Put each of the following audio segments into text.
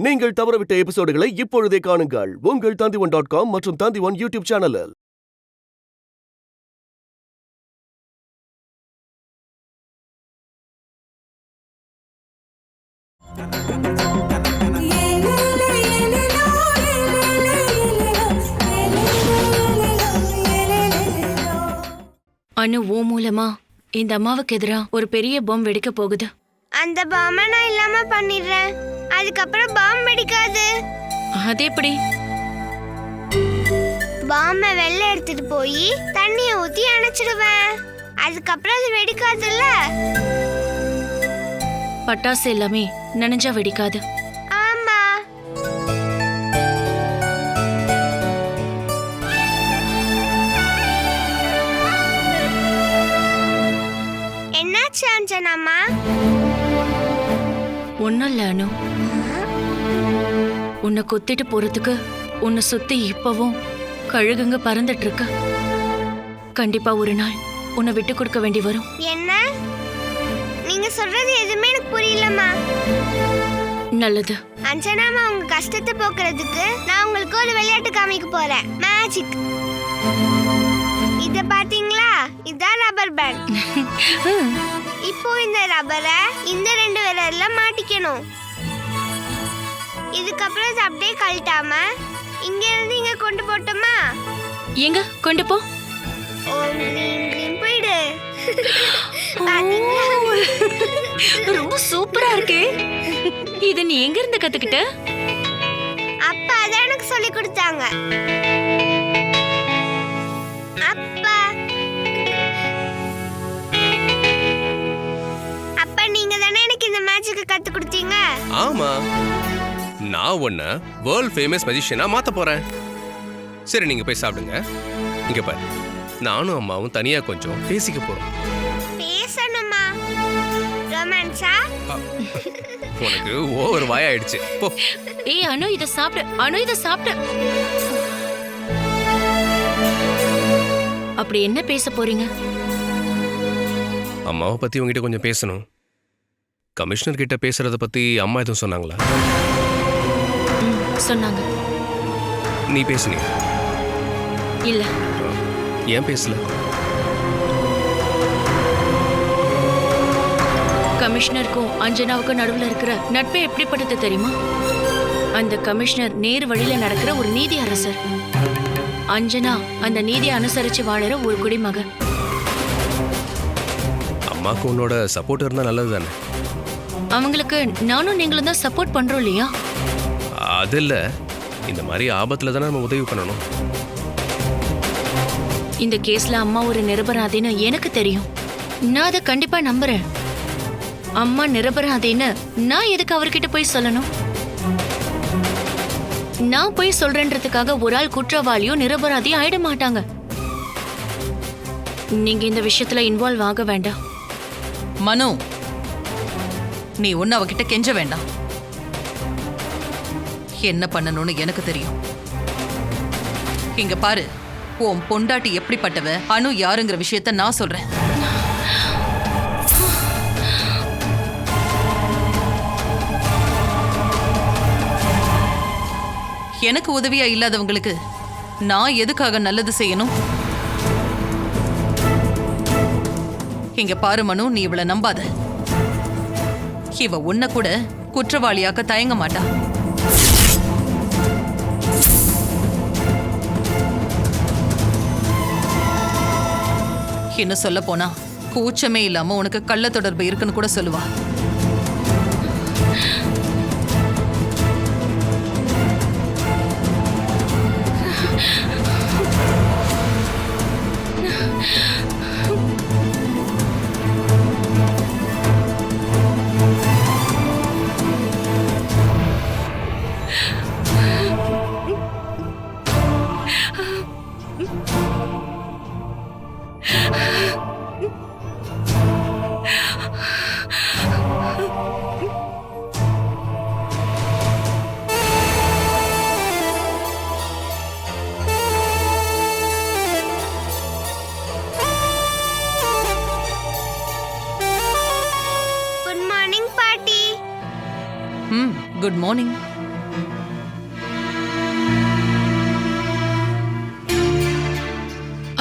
நீங்கள் தவறவிட்ட எபிசோடுகளை இப்பொழுதே காணுங்கள் உங்கள் Tandivan.com மற்றும் Tandivan யூடியூப் சேனலில். அனு ஓ மூலமா இந்த அம்மாவுக்கு எதிரா ஒரு பெரிய பாம் வெடிக்க போகுது. அந்த பாம்பை நான் இல்லாம பண்ணிடுறேன். அதுக்கப்புறம் பாம்பு வெடிக்காது. அது எப்படி? பாம்பை வெளில எடுத்துட்டு போய் தண்ணியை ஊத்தி அணைச்சிடுவேன். அதுக்கப்புறம் அது வெடிக்காதுல்ல. பட்டாசு எல்லாமே நனைஞ்சா வெடிக்காது. ஆமா. என்னாச்சு அஞ்சனாமா? ஒன்னும் இல்ல அனு. உன்னை கொத்திட்டு போறதுக்கு உன்னை சுத்தி இப்பவும் கழுகுங்க பறந்துட்டு இருக்கு. கண்டிப்பா ஒரு நாள் உன்னை விட்டு கொடுக்க வேண்டி வரும். என்ன நீங்க சொல்றது எதுவுமே எனக்கு புரியலம்மா. நல்லது அஞ்சனாமா, உங்க கஷ்டத்தை போக்குறதுக்கு நான் உங்களுக்கு ஒரு விளையாட்டு காமிக்க போறேன். மேஜிக். இத பாத்தீங்களா? இதான் ரப்பர் பேண்ட். இப்போ இந்த ரப்பரை இந்த ரெண்டு விரல்ல மாட்டிக்கணும். இதுக்கப்புறம் இது அப்படியே கழட்டாம இங்க இருந்து இங்க கொண்டு போட்டோமா? எங்க கொண்டு போ. ஓம் க்ளீம் க்ளீம் போயிடு. ரொம்ப சூப்பரா இருக்கே. இது நீ எங்க இருந்து கத்துக்கிட்ட? அப்பா அதான் எனக்கு சொல்லி கொடுத்தாங்க. அப்பா அப்பா நீங்க தானே எனக்கு இந்த மேஜிக் கத்து கொடுத்தீங்க. ஆமா, நான் ஒன்ன வேர்ல்ட் ஃபேமஸ் மேஜிஷியனா மாத்த போறேன். சரி, நீங்க போய் சாப்பிடுங்க. இங்க பாரு, நானும் அம்மாவும் தனியா கொஞ்சம் பேசிக்க போறோம். பேசணுமா? ரொமான்ஸா? உனக்கு ஓவர் வாயாயிடுச்சு. போ. ஏய் அனு, இத சாப்பிடு. அனு, இத சாப்பிடு. அப்படி என்ன பேச போறீங்க? அம்மாவை பத்தி உங்ககிட்ட கொஞ்சம் பேசணும். கமிஷனர் கிட்ட பேசுறத பத்தி அம்மா எதுவும் சொன்னாங்களா? சொன்னாங்க. நீ பேசுனியா? இல்ல. ஏன் பேசல? கமிஷனருக்கும் அஞ்சனாவுக்கும் நடுவுல இருக்கிற நட்பே எப்படிப்பட்டது தெரியுமா? அந்த கமிஷனர் நேர் வழியில நடக்கிற ஒரு நீதி அரசர். அஞ்சனா அந்த நீதியை அனுசரிச்சு வாழற ஒரு குடிமக. அம்மாக்கு உன்னோட சப்போர்ட் இருந்தா நல்லது தானே? அவங்களுக்கு நானும் நீங்களும் தான் சப்போர்ட் பண்றோம் இல்லையா? அது இல்ல, இந்த மாதிரி ஆபத்துல தானே நம்ம உதவி பண்ணணும். இந்த கேஸ்ல அம்மா ஒரு நிரபராதின்னு எனக்கு தெரியும். நான் அதை கண்டிப்பா நம்புறேன். அம்மா நிரபராதின்னு நான் எதுக்கு அவர்கிட்ட போய் சொல்லணும்? நான் போய் சொல்றேன்றதுக்காக ஒரு ஆள் குற்றவாளியோ நிரபராதியோ ஆயிட மாட்டாங்க. நீங்க இந்த விஷயத்துல இன்வால்வ் ஆக வேண்டாம். மனு, நீ ஒன்னு அவகிட்ட கெஞ்ச வேண்டாம். என்ன பண்ணணும்னு எனக்கு தெரியும். இங்க பாரு, உன் பொண்டாட்டி எப்படிப்பட்டவ, அனு யாருங்கிற விஷயத்த நான் சொல்றேன். எனக்கு உதவியா இல்லாதவங்களுக்கு நான் எதுக்காக நல்லது செய்யணும்? இங்க பாரு மனு, நீ இவளை நம்பாத. இவ உன்னை கூட குற்றவாளியாக்க தயங்க மாட்டா. என்ன சொல்ல போனா கூச்சமே இல்லாம உனக்கு கள்ள தொடர்பு இருக்குன்னு கூட சொல்லுவா. குட் மார்னிங் பாட்டி. Good morning.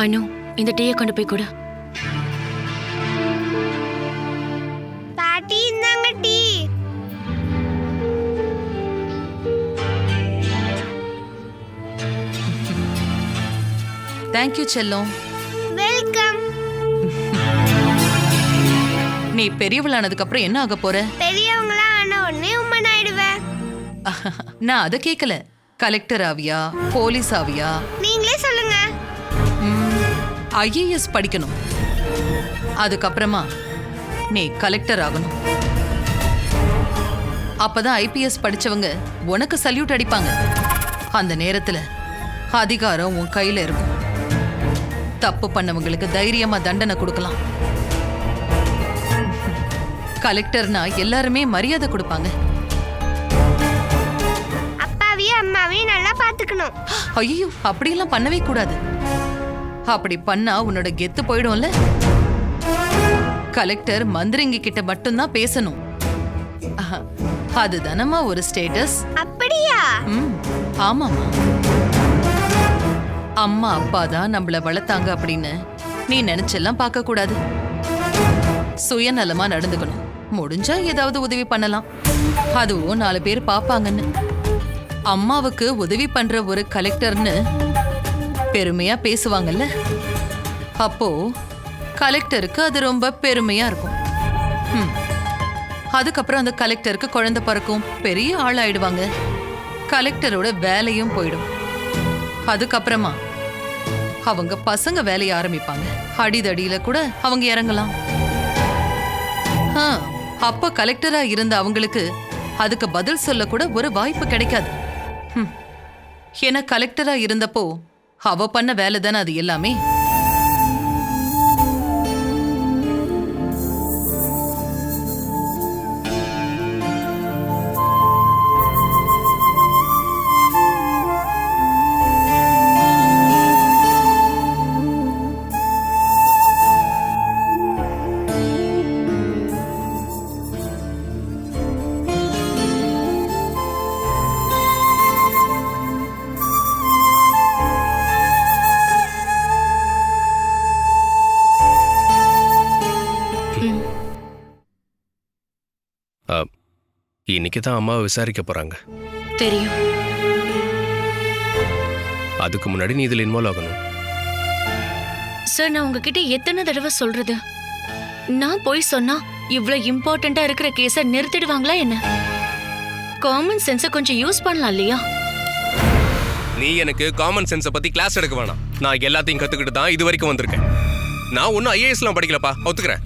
அனு, இந்த டீயை கொண்டு போய் கொடு. பாட்டி இந்தாங்க டீ. தேங்க்யூ செல்லம். வெல்கம். நீ பெரியவளானதுக்கு அப்புறம் என்ன ஆக போற? பெரியவங்களா ஆன உடனே உம்மன் ஆயிடுவேன். நான் அதை கேட்கல. கலெக்டர் ஆவியா, போலீஸ் ஆவியா? நீங்களே சொல்லுங்க. IAS படிக்கணும். அதுக்கப்புறமா நீ கலெக்டர் ஆகணும். அப்பதான் IPS படிச்சவங்க உனக்கு சல்யூட் அடிப்பாங்க. அந்த நேரத்துல அதிகாரம் உன் கையில இருக்கும். தப்பு பண்ணவங்களுக்கு தைரியமா தண்டனை கொடுக்கலாம். கலெக்டர்னா எல்லாருமே மரியாதை கொடுப்பாங்க. அப்பாவையும் அம்மாவையும் நல்லா பாத்துக்கணும். ஐயோ, அப்படியெல்லாம் பண்ணவே கூடாது. அப்படி பண்ணா உன்னோட கெத்து போயிடும்ல. கலெக்டர் மந்திரிங்க கிட்ட மட்டும்தான் பேசணும். அதுதானமா ஒரு ஸ்டேட்டஸ். அப்படியா? ஆமாமா. அம்மா அப்பா தான் நம்மள வளர்த்தாங்க அப்படின்னு நீ நினைச்செல்லாம் பார்க்க கூடாது. சுயநலமா நடந்துக்கணும். முடிஞ்சா ஏதாவது உதவி பண்ணலாம், அதுவும் 4 பேர் பாப்பாங்கன்னு. அம்மாவுக்கு உதவி பண்ற ஒரு கலெக்டர்னு பெருமையா பேசுவாங்கல்ல, அப்போ கலெக்டருக்கு அது ரொம்ப பெருமையா இருக்கும். அதுக்கப்புறம் அந்த கலெக்டருக்கு குழந்தை பிறக்கும், பெரிய ஆள் ஆயிடுவாங்க. கலெக்டரோட வேலையும் போயிடும். அதுக்கப்புறமா அவங்க பசங்க வேலையை ஆரம்பிப்பாங்க. அடிதடியில கூட அவங்க இறங்கலாம். அப்ப கலெக்டரா இருந்த அவங்களுக்கு அதுக்கு பதில் சொல்ல கூட ஒரு வாய்ப்பு கிடைக்காது. ஏன்னா கலெக்டரா இருந்தப்போ அவ பண்ண வேலை தானே அது எல்லாமே. இன்னைக்கு தான் அம்மாவை விசாரிக்க போறாங்க. தெரியும். அதுக்கு முன்னாடி நீ இதில் இன்வால்வ் ஆகணும். சார், நான் உங்ககிட்ட எத்தனை தடவை சொல்றது? நான் போய் சொன்னா இவ்வளவு இம்பார்ட்டண்டா இருக்கிற கேஸை நிறுத்திடுவாங்களா என்ன? காமன் சென்ஸை கொஞ்சம் யூஸ் பண்ணலாம் இல்லையா? நீ எனக்கு காமன் சென்ஸை பத்தி கிளாஸ் எடுக்க வேணாம். நான் எல்லாத்தையும் கத்துக்கிட்டு தான் இது வரைக்கும் வந்திருக்கேன். நான் ஒன்னும் IASலாம் படிக்கலப்பா, ஒத்துக்கிறேன்.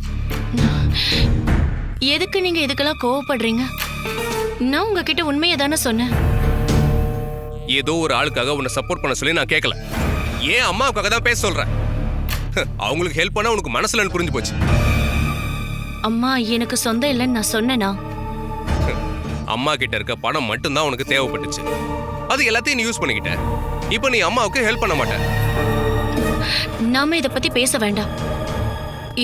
எதுக்கு நீங்க இதுக்கெல்லாம் கோவப்படுறீங்க? நான் உங்ககிட்ட உண்மையை தானே சொன்னேன். ஏதோ ஒரு ஆளுக்காக உன்னை சப்போர்ட் பண்ண சொல்லி நான் கேட்கல. ஏன் அம்மாவுக்காக தான் பேச சொல்றேன். அவங்களுக்கு ஹெல்ப் பண்ணா உனக்கு மனசுலன்னு புரிஞ்சு போச்சு. அம்மா எனக்கு சொந்தம் இல்லைன்னு நான் சொன்னேனா? அம்மா கிட்ட இருக்க பணம் மட்டும்தான் உனக்கு தேவைப்பட்டுச்சு. அது எல்லாத்தையும் நீ யூஸ் பண்ணிக்கிட்ட. இப்போ நீ அம்மாவுக்கு ஹெல்ப் பண்ண மாட்ட. நாம இத பத்தி பேச வேண்டாம்.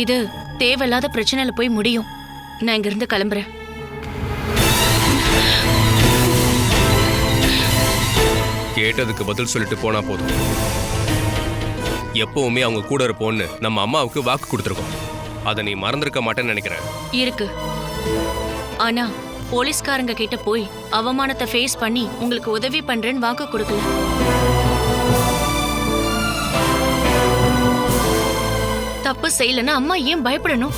இது தேவையில்லாத பிரச்சனையில போய் முடியும். நான் இங்க இருந்து கிளம்புறேன். கேட்டதுக்கு பதில் சொல்லிட்டு போனா போதும். எப்பவுமே அவங்க கூட இருப்போம்னு நம்ம அம்மாவுக்கு வாக்கு கொடுத்துருக்கோம். அதை நீ மறந்துருக்க மாட்டேன்னு நினைக்கிறேன். இருக்கு. ஆனா போலீஸ்காரங்க கிட்ட போய் அவமானத்தை ஃபேஸ் பண்ணி உங்களுக்கு உதவி பண்றேன்னு வாக்கு கொடுக்கல. தப்பு செய்யலன்னா அம்மா ஏன் பயப்படணும்?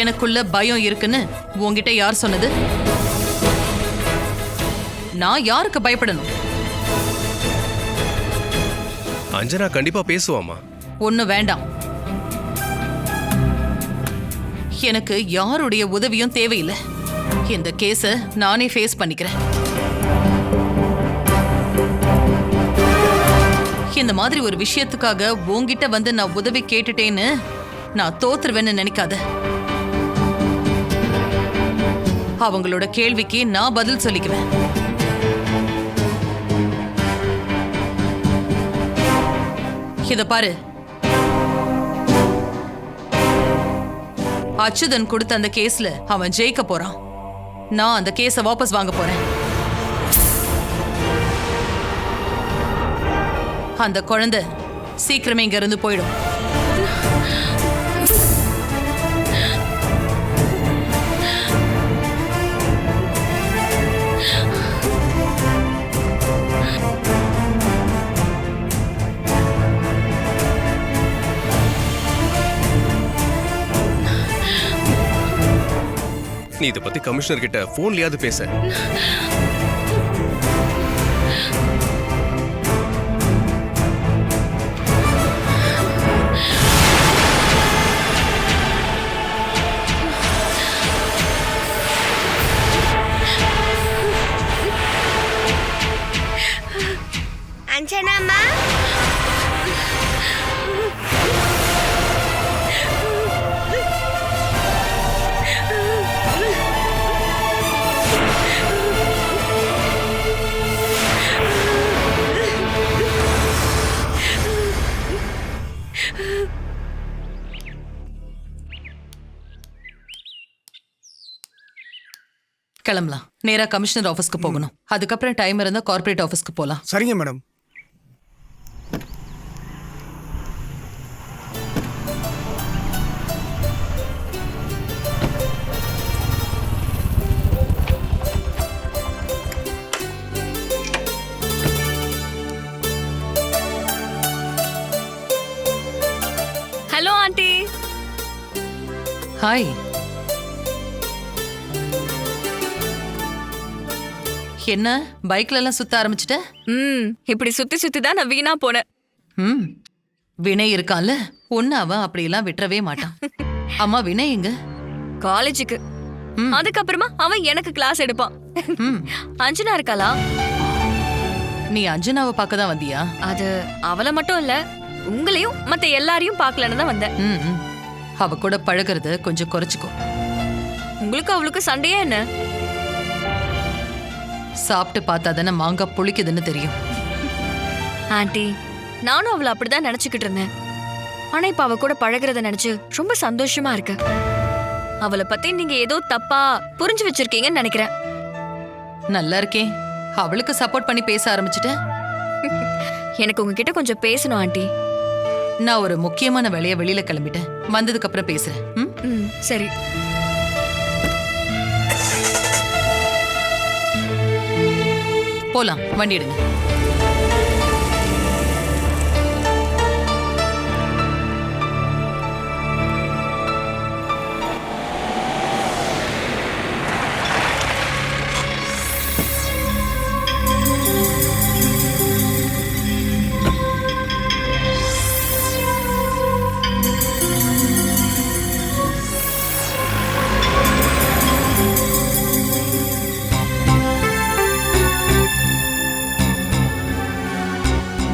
எனக்குள்ள பயம் இருக்குன்னு உன்கிட்ட யார் சொன்னது? நான் யாருக்கு பயப்படணும்? அஞ்சனா கண்டிப்பா பேசுவாமா. ஒண்ணு வேண்டாம். எனக்கு யாருடைய உதவியும் தேவையில்லை. இந்த கேஸ நானே ஃபேஸ் பண்ணிக்கிறேன். இந்த மாதிரி ஒரு விஷயத்துக்காக உன்கிட்ட வந்து நான் உதவி கேட்டுட்டேன்னு நான் தோத்துருவேன்னு நினைக்காத. அவங்களோட கேள்விக்கு நான் பதில் சொல்லிக்குவேன். இத பாரு, அச்சுதன் கொடுத்த அந்த கேஸ்ல அவன் ஜெயிக்க போறான். நான் அந்த கேஸை வாபஸ் வாங்க போறேன். அந்த குழந்தை சீக்கிரமே இங்க இருந்து போயிடும். நீ இதை பத்தி கமிஷனர் கிட்ட போன்லயாவது பேச. அஞ்சனாமா, கிளம்பலாம். நேரா கமிஷனர் ஆபீஸ்க்கு போகணும். அதுக்கப்புறம் டைம் இருந்தா கார்ப்பரேட் ஆபீஸ்க்கு போலாம். சரிங்க மேடம். Hello aunty. ஹாய். என்ன பைக்ல எல்லாம் சுத்த ஆரம்பிச்சிட்ட? இப்படி சுத்தி சுத்தி தான் நான் வீணா போனேன். வினய் இருக்கான்ல, ஒன்னு அவன் அப்படியெல்லாம் விட்டுறவே மாட்டான். அம்மா வினய் எங்க? காலேஜுக்கு. அதுக்கப்புறமா அவன் எனக்கு கிளாஸ் எடுப்பான். அஞ்சனா இருக்காளா? நீ அஞ்சனாவை பார்க்க தான் வந்தியா? அது அவளை மட்டும் இல்ல, உங்களையும் மத்த எல்லாரையும் பார்க்கலன்னு தான் வந்தேன். அவ கூட பழகுறத கொஞ்சம் குறைச்சிக்கோ. உங்களுக்கு அவளுக்கு சண்டையே என்ன? சாப்பிட்டு பார்த்தா தானே மாங்காய் புளிக்குதுன்னு தெரியும். ஆண்டி, நானும் அவளை அப்படிதான் நினைச்சுக்கிட்டு இருந்தேன். ஆனா இப்ப அவ கூட பழகுறத நினைச்சு ரொம்ப சந்தோஷமா இருக்கு. அவளை பத்தி நீங்க ஏதோ தப்பா புரிஞ்சு வச்சிருக்கீங்கன்னு நினைக்கிறேன். நல்லா இருக்கேன். அவளுக்கு சப்போர்ட் பண்ணி பேச ஆரம்பிச்சுட்ட. எனக்கு உங்ககிட்ட கொஞ்சம் பேசணும் ஆண்டி. நான் ஒரு முக்கியமான வேலையை வெளியில கிளம்பிட்டேன். வந்ததுக்கு அப்புறம் பேசுறேன். சரி. போலாம், வண்டி எடுங்க.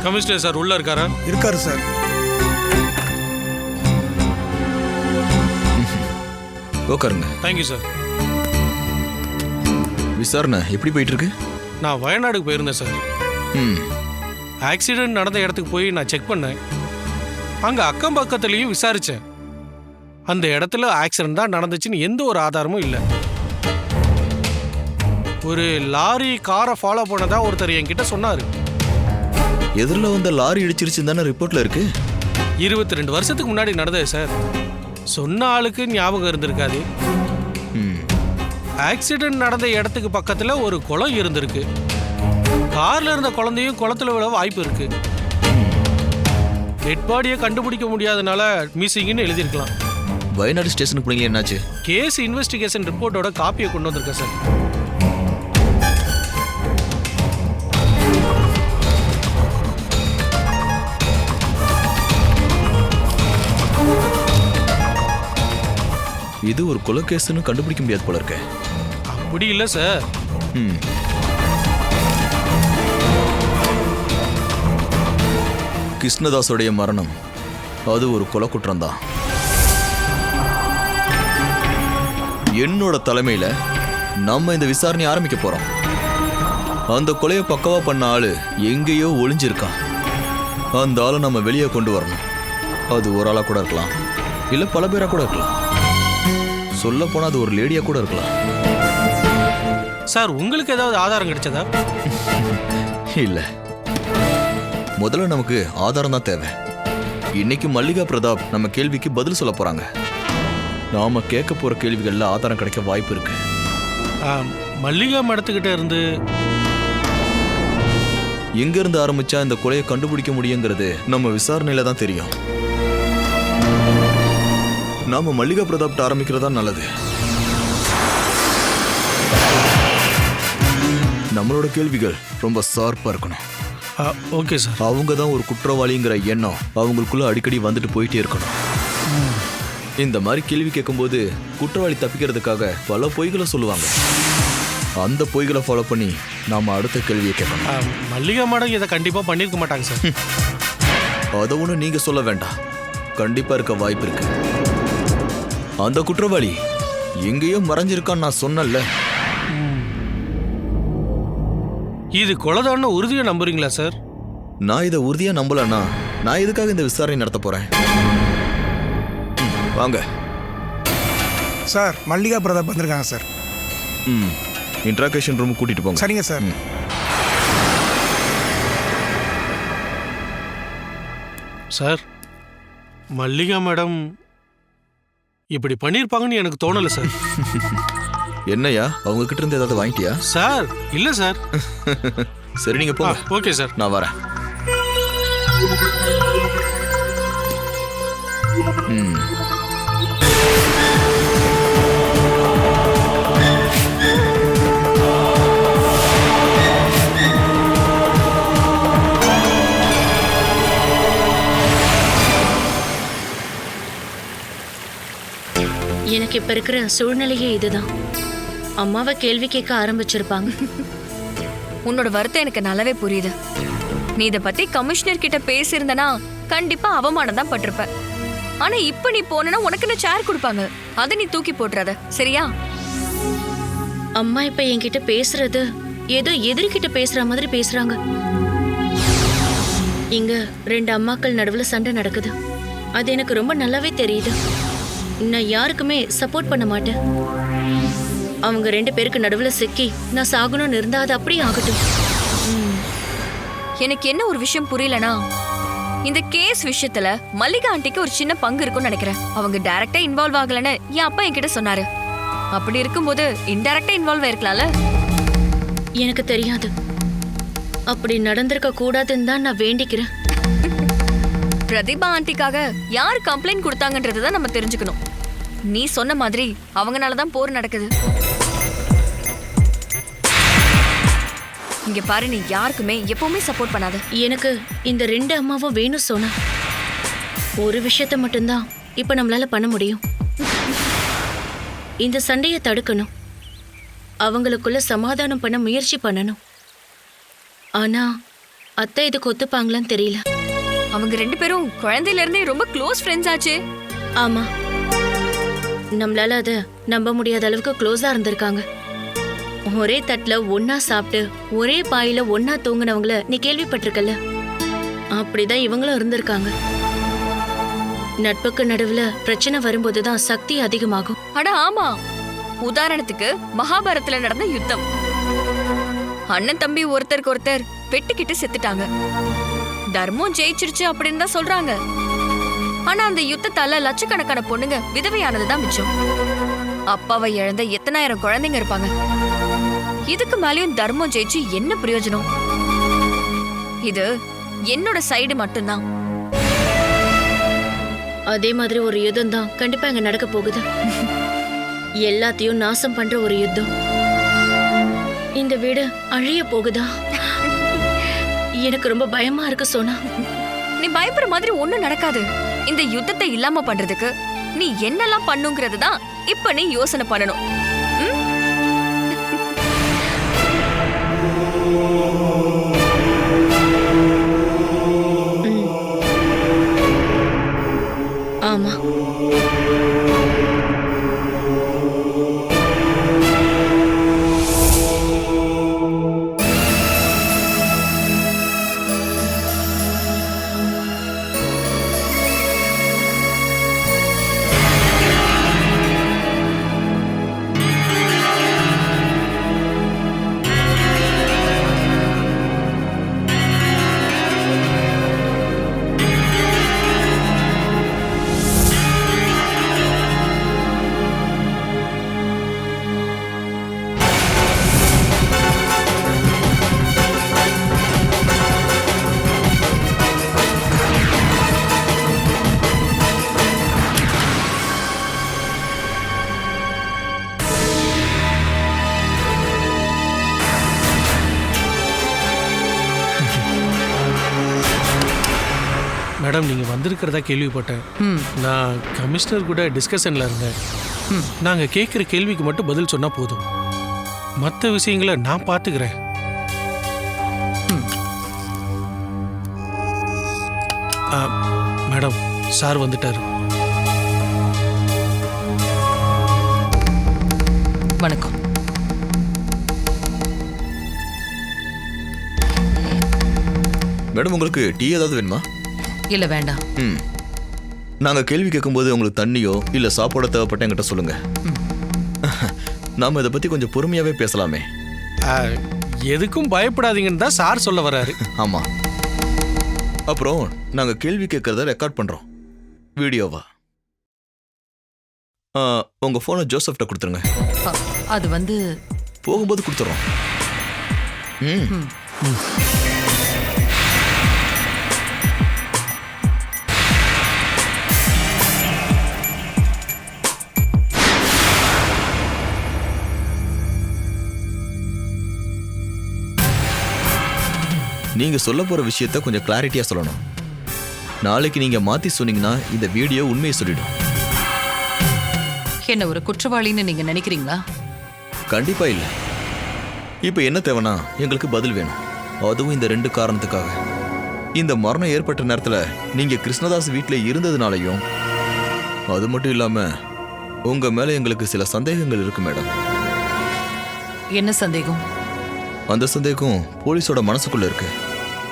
கமிஷனர் சார் உள்ள இருக்காரா? இருக்காரு சார். உட்காருங்க. Thank you sir. விசாரணை எப்படி போயிட்டு இருக்கு? நான் வயநாடுக்கு போயிருந்தேன் சார். ஆக்சிடென்ட் நடந்த இடத்துக்கு போய் நான் செக் பண்ணேன். அங்க அக்கம் பக்கத்துலயும் விசாரிச்சேன். அந்த இடத்துல ஆக்சிடென்ட் தான் நடந்துச்சுன்னு எந்த ஒரு ஆதாரமும் இல்லை. ஒரு லாரி காரை ஃபாலோ பண்ணதா ஒருத்தர் என்கிட்ட சொன்னாரு. எதிரில் வந்த லாரி இடிச்சிருச்சுன்னு தானே ரிப்போர்ட்ல இருக்கு. 22 வருஷத்துக்கு முன்னாடி நடந்தது சார். சொன்ன ஆளுக்கு ஞாபகம் இருந்திருக்காது. ஆக்சிடென்ட் நடந்த இடத்துக்கு பக்கத்துல ஒரு குளம் இருந்திருக்கு. கார்ல இருந்த குழந்தையும் குளத்துல விழ வாய்ப்பு இருக்கு. டெட் பாடியை கண்டுபிடிக்க முடியாதனால மிஸ்ஸிங்னு எழுதியிருக்கலாம். வயநாடு ஸ்டேஷனுக்கு போனீங்க, என்னாச்சு? கேஸ் இன்வெஸ்டிகேஷன் ரிப்போர்ட்டோட காப்பியை கொண்டு வந்திருக்கேன் சார். இது ஒரு கொலை கேஸ்னு கண்டுபிடிக்க முடியாது போல இருக்க. அப்படி இல்லை சார். கிருஷ்ணதாஸோடைய மரணம் அது ஒரு கொலை குற்றம் தான். என்னோட தலைமையில நம்ம இந்த விசாரணை ஆரம்பிக்க போறோம். அந்த கொலையை பக்கவா பண்ண ஆளு எங்கேயோ ஒளிஞ்சிருக்கான். அந்த ஆளை நம்ம வெளியே கொண்டு வரணும். அது ஒரு ஆளா கூட இருக்கலாம், இல்ல பல பேரா கூட இருக்கலாம். சொல்ல போனா அது ஒரு லேடியா கூட இருக்கலாம். சார், உங்களுக்கு ஏதாவது ஆதாரம் கிடைச்சதா? இல்ல, முதல்ல நமக்கு ஆதாரம் தான் தேவை. இன்னைக்கு மல்லிகா பிரதாப் நம்ம கேள்விக்கு பதில் சொல்ல போறாங்க. நாம கேட்க போற கேள்விகள்ல ஆதாரம் கிடைக்க வாய்ப்பு இருக்கு. மல்லிகா மடத்துக்கிட்ட இருந்து எங்க இருந்து ஆரம்பிச்சா இந்த கொலையை கண்டுபிடிக்க முடியுங்கிறது நம்ம விசாரணையில தான் தெரியும். நாம மல்லிகா பிரதாப்ட ஆரம்பிக்கிறதா நல்லது. நம்மளோட கேள்விகள் ரொம்ப ஷார்ப்பா இருக்கணும். Okay sir. அவங்க தான் ஒரு குற்றவாளிங்கிற எண்ணம் அவங்களுக்குள்ள அடிக்கடி வந்துட்டு போயிட்டே இருக்கணும். இந்த மாதிரி கேள்வி கேட்கும்போது குற்றவாளி தப்பிக்கிறதுக்காக பல பொய்களை சொல்லுவாங்க. அந்த பொய்களை ஃபாலோ பண்ணி நாம அடுத்த கேள்வியை கேட்கணும். மல்லிகா மேடம் இதை கண்டிப்பா பண்ணிருக்க மாட்டாங்க சார். அதை ஒண்ணு நீங்க சொல்ல வேண்டாம், கண்டிப்பா இருக்க வாய்ப்பு இருக்கு. அந்த குற்றவாளி எங்கேயோ மறைஞ்சிருக்கான்னு நான் சொன்னல. இது கொலைதான உறுதியா நம்புறீங்களா சார்? நான் இதை உறுதியா நம்பலன்னா நான் எதுக்காக இந்த விசாரணை நடத்த போறேன்? வாங்க சார். மல்லிகா பிரதாப் வந்திருக்காங்க சார். இன்ட்ராகேஷன் ரூம் கூட்டிட்டு போங்க. சரிங்க சார். சார், மல்லிகா மேடம் இப்படி பண்ணிருப்பாங்கன்னு எனக்கு தோணல சார். என்னையா அவங்க கிட்ட இருந்து ஏதாவது வாங்கிட்டியா? சார் இல்ல சார். சரி நீங்க போங்க. ஓகே சார், நான் வரேன். எனக்கு இப்ப இருக்கிற சூழ்நிலையே இதுதான். அம்மாவை கேள்வி கேட்க ஆரம்பிச்சிருப்பாங்க. உன்னோட வருத்தம் எனக்கு நல்லாவே புரியுது. நீ இத பத்தி கமிஷனர் கிட்ட பேசியிருந்தனா கண்டிப்பா அவமானம் தான் பட்டிருப்ப. ஆனா இப்ப நீ போனா உனக்கு என்ன சேர் கொடுப்பாங்க, அதை நீ தூக்கி போட்டுறாத, சரியா? அம்மா இப்ப என்கிட்ட பேசுறது ஏதோ எதிர்கிட்ட பேசுற மாதிரி பேசுறாங்க. இங்க 2 அம்மாக்கள் நடுவுல சண்டை நடக்குது. அது எனக்கு ரொம்ப நல்லாவே தெரியுது. நான் யாருக்குமே சப்போர்ட் பண்ண மாட்டேன். அவங்க 2 பேருக்கு நடுவுல சிக்கி நான் சாகணும்னு இருந்தா அது அப்படியே ஆகட்டும். எனக்கு என்ன ஒரு விஷயம் புரியலனா, இந்த கேஸ் விஷயத்துல மல்லிகா ஆண்டிக்கு ஒரு சின்ன பங்கு இருக்கும்னு நினைக்கிறேன். அவங்க டைரக்டா இன்வால்வ் ஆகலன்னு என் அப்பா என்கிட்ட சொன்னாரு. அப்படி இருக்கும்போது இன்டைரக்டா இன்வால்வ் ஆயிருக்கலாம்ல? எனக்கு தெரியாது. அப்படி நடந்திருக்க கூடாதுன்னு தான் நான் வேண்டிக்கிறேன். பிரதிபா ஆண்டிக்காக யார் கம்ப்ளைண்ட் கொடுத்தாங்கன்றதுதான் நம்ம தெரிஞ்சுக்கணும். நீ சொன்ன மாதிரி அவங்கனாலதான் போர் நடக்குது. இங்க பாரு, நீ யாருக்குமே எப்பவுமே சப்போர்ட் பண்ணாத. எனக்கு இந்த 2 அம்மாவும் வேணும் சோனா. ஒரு விஷயத்த மட்டும்தான் இப்ப நம்மளால பண்ண முடியும். இந்த சண்டையை தடுக்கணும். அவங்களுக்குள்ள சமாதானம் பண்ண முயற்சி பண்ணணும். ஆனா அத்தை இதுக்கு ஒத்துப்பாங்களான்னு தெரியல. அவங்க 2 பேரும் குழந்தையில இருந்தே ரொம்ப க்ளோஸ் ஃப்ரெண்ட்ஸ் ஆச்சு. ஆமா, நம்மளால அத நம்ப முடியாத அளவுக்கு க்ளோஸா இருந்திருக்காங்க. ஒரே தட்டுல ஒன்னா சாப்பிட்டு ஒரே பாயில ஒன்னா தூங்குனவங்கள நீ கேள்விப்பட்டிருக்கல? அப்படிதான் இவங்களும் இருந்திருக்காங்க. நட்புக்கு நடுவுல பிரச்சனை வரும்போதுதான் சக்தி அதிகமாகும். அட ஆமா, உதாரணத்துக்கு மகாபாரதத்துல நடந்த யுத்தம். அண்ணன் தம்பி ஒருத்தருக்கு ஒருத்தர் வெட்டுக்கிட்டு செத்துட்டாங்க. தர்மம் ஜெயிச்சிருச்சு அப்படின்னு தான் சொல்றாங்க. ஆனா அந்த யுத்தத்தால லட்சக்கணக்கான பொண்ணுங்க விதவையானதுதான் மிச்சம். அப்பாவை இழந்த எத்தனாயிரம் குழந்தைங்க இருப்பாங்க. இதுக்கு மேலயும் தர்மம் ஜெயிச்சு என்ன பிரயோஜனம்? இது என்னோட சைடு மட்டும்தான். அதே மாதிரி ஒரு யுத்தம் தான் கண்டிப்பா இங்க நடக்க போகுது. எல்லாத்தையும் நாசம் பண்ற ஒரு யுத்தம். இந்த வீடு அழிய போகுதா? எனக்கு ரொம்ப பயமா இருக்கு சோனா. நீ பயப்படுற மாதிரி ஒண்ணும் நடக்காது. இந்த யுத்தத்தை இல்லாம பண்றதுக்கு நீ என்னெல்லாம் பண்ணுங்கிறது தான் இப்ப நீ யோசனை பண்ணணும். ஆமா, மேடம் நீங்கள் வந்திருக்கிறதா கேள்விப்பட்டேன். நான் கமிஷனர் கூட டிஸ்கஷனில் இருந்தேன். நாங்கள் கேட்குற கேள்விக்கு மட்டும் பதில் சொன்னால் போதும், மற்ற விஷயங்களை நான் பார்த்துக்கிறேன். மேடம், சார் வந்துட்டாரு. வணக்கம். மேடம், உங்களுக்கு டீ ஏதாவது வேணுமா? இல்ல வேண்டாம். நாங்க கேள்வி கேட்கும்போது உங்களுக்கு தண்ணியோ இல்ல சாப்பாடோ தேவைப்பட்ட என்கிட்ட சொல்லுங்க. நாம இதை பத்தி கொஞ்சம் பொறுமையாவே பேசலாமே. எதுக்கும் பயப்படாதீங்கன்னு தான் சார் சொல்ல வர்றாரு. ஆமா. அப்புறம் நாங்க கேள்வி கேட்கறத ரெக்கார்ட் பண்றோம், வீடியோவா. உங்க போனை ஜோசப்ட்ட கொடுத்துருங்க. அது வந்து போகும்போது கொடுத்துறோம். நீங்க சொல்ல போற விஷயத்த கொஞ்சம் கிளாரிட்டியா சொல்லணும். நாளைக்கு நீங்க மாத்தி சொன்னீங்கன்னா இந்த வீடியோ உண்மையை சொல்லிடும். என்ன ஒரு குற்றவாளின்னு நீங்க நினைக்கிறீங்களா? கண்டிப்பா இல்ல. இப்ப என்ன தேவைன்னா எங்களுக்கு பதில் வேணும். அதுவும் இந்த 2 காரணத்துக்காக. இந்த மரணம் ஏற்பட்ட நேரத்துல நீங்க கிருஷ்ணதாஸ் வீட்டுல இருந்ததுனாலையும், அது மட்டும் இல்லாம உங்க மேல எங்களுக்கு சில சந்தேகங்கள் இருக்கு மேடம். என்ன சந்தேகம்? அந்த சந்தேகம் போலீஸோட மனசுக்குள்ள இருக்கு.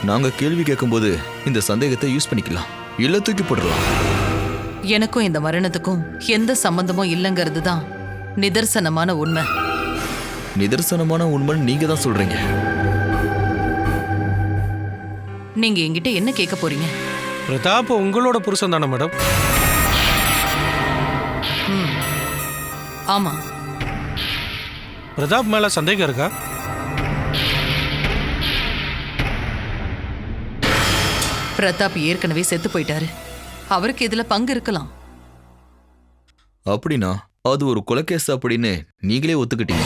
நாங்க கேள்வி கேட்கும்போது இந்த சந்தேகத்தை யூஸ் பண்ணிக்கலாம், இல்ல தூக்கி போட்டுடலாம். எனக்கும் இந்த மரணத்துக்கும் எந்த சம்பந்தமும் இல்லைங்கிறது தான் நிதர்சனமான உண்மை. நிதர்சனமான உண்மைன்னு நீங்க தான் சொல்றீங்க. நீங்க என்கிட்ட என்ன கேட்க போறீங்க? பிரதாப் உங்களோட புருஷன் தானே மேடம்? ஆமா. பிரதாப் மேல சந்தேகம் இருக்கா? பிரதாப் ஏற்கனவே செத்து போயிட்டாரு. அவருக்கு இதுல பங்கு இருக்கலாம். அப்படின்னா அது ஒரு கொலைகேஸ் அப்படின்னு நீங்களே ஒத்துக்கிட்டீங்க.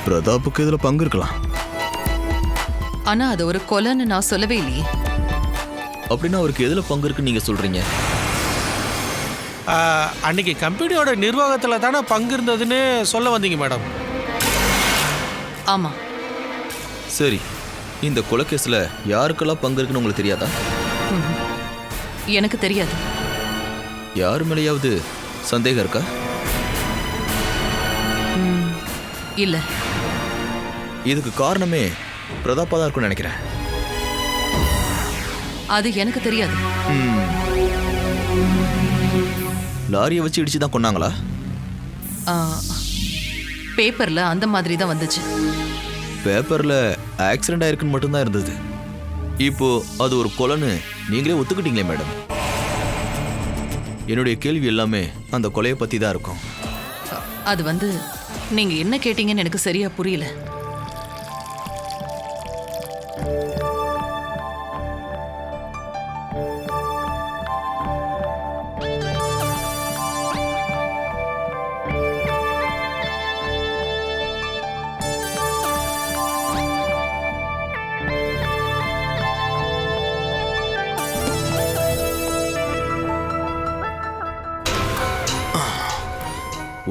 பிரதாப்புக்கு இதுல பங்கு இருக்கலாம். ஆனா அது ஒரு கொலைன்னு நான் சொல்லவே இல்லையே. அப்படின்னா அவருக்கு எதுல பங்கு இருக்குன்னு நீங்க சொல்றீங்க? அன்னைக்கு கம்பெனியோட நிர்வாகத்தில் தானே பங்கு இருந்ததுன்னு சொல்ல வந்தீங்க மேடம். ஆமா. சரி, இந்த கொலைகேஸ்ல யாருக்கெல்லாம் பங்கு இருக்குன்னு உங்களுக்கு தெரியாதா? எனக்கு தெரியாது. யார் மேலேயாவது சந்தேகம் இருக்கா? இல்ல. இதுக்கு காரணமே பிரதாப்பா தான் இருக்கும்னு நினைக்கிறேன். அது எனக்கு தெரியாது. லாரியை வச்சு இடிச்சு தான் கொன்னாங்களா? பேப்பர்ல அந்த மாதிரி தான் வந்துச்சு. பேப்பர்ல ஆக்சிடென்ட் ஆயிருக்குன்னு மட்டும்தான் இருந்தது. இப்போ அது ஒரு கொலைன்னு நீங்களே ஒத்துக்கிட்டீங்களே மேடம். என்னுடைய கேள்வி எல்லாமே அந்த கொலையை பத்தி தான் இருக்கும். அது வந்து நீங்க என்ன கேட்டீங்கன்னு எனக்கு சரியா புரியல.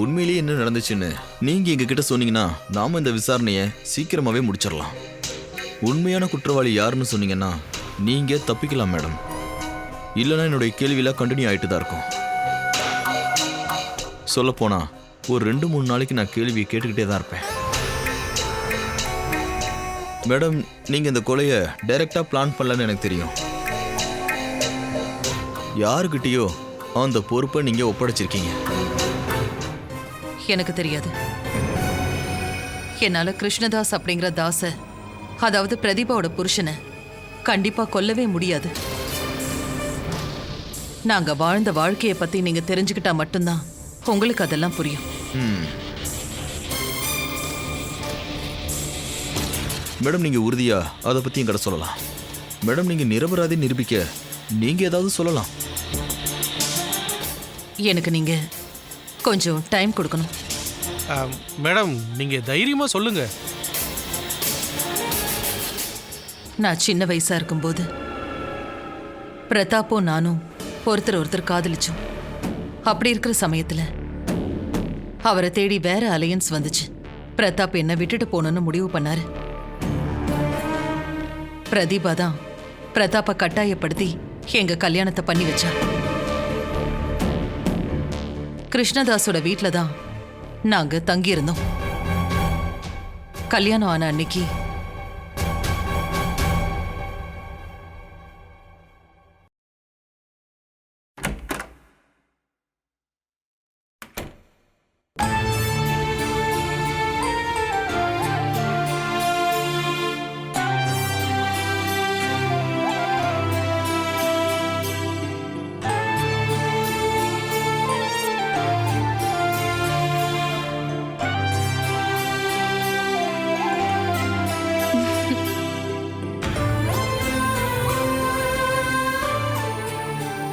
உண்மையிலேயே என்ன நடந்துச்சுன்னு நீங்க எங்ககிட்ட சொன்னீங்கன்னா நாம இந்த விசாரணையை சீக்கிரமாவே முடிச்சிடலாம். உண்மையான குற்றவாளி யாருன்னு சொன்னீங்கன்னா நீங்க தப்பிக்கலாம் மேடம். இல்லைன்னா என்னுடைய கேள்வியெல்லாம் கண்டினியூ ஆகிட்டு தான் இருக்கும். சொல்லப்போனா ஒரு 2-3 நாளைக்கு நான் கேள்வியை கேட்டுக்கிட்டே தான் இருப்பேன். மேடம், நீங்க இந்த கொலையை டைரக்டா பிளான் பண்ணலன்னு எனக்கு தெரியும். யாருக்கிட்டேயோ அந்த பொறுப்பை நீங்க ஒப்படைச்சிருக்கீங்க. எனக்கு தெரியாது. என்னால கிருஷ்ணதாஸ் அப்படிங்கிற தாச, அதாவது பிரதீபாவோட புருஷனை கண்டிப்பா கொல்லவே முடியாது. நாங்க வாழ்ந்த வாழ்க்கையை பத்தி நீங்க தெரிஞ்சுக்கிட்டா மட்டும்தான் உங்களுக்கு அதெல்லாம் புரியும். மேடம், நீங்க உறுதியா அதை பத்தி என்கிட்ட சொல்லலாம். மேடம், நீங்க நிரபராதி நிரூபிக்க நீங்க ஏதாவது சொல்லலாம். எனக்கு நீங்க கொஞ்சம் டைம் கொடுக்கணும். மேடம் நீங்க தைரியமா சொல்லுங்க. நான் சின்ன வயசா இருக்கும்போது பிரதாப்பும் நானும் ஒருத்தர் காதலிச்சோம். அப்படி இருக்கிற சமயத்துல அவரை தேடி வேற அலையன்ஸ் வந்துச்சு. பிரதாப் என்ன விட்டுட்டு போகணும்னு முடிவு பண்ணாரு. பிரதீபா தான் பிரதாப்பை கட்டாயப்படுத்தி எங்க கல்யாணத்தை பண்ணி வச்சா. கிருஷ்ணதாஸோட வீட்ல தான் நாங்க தங்கியிருந்தோம். கல்யாணம் ஆன அன்னைக்கு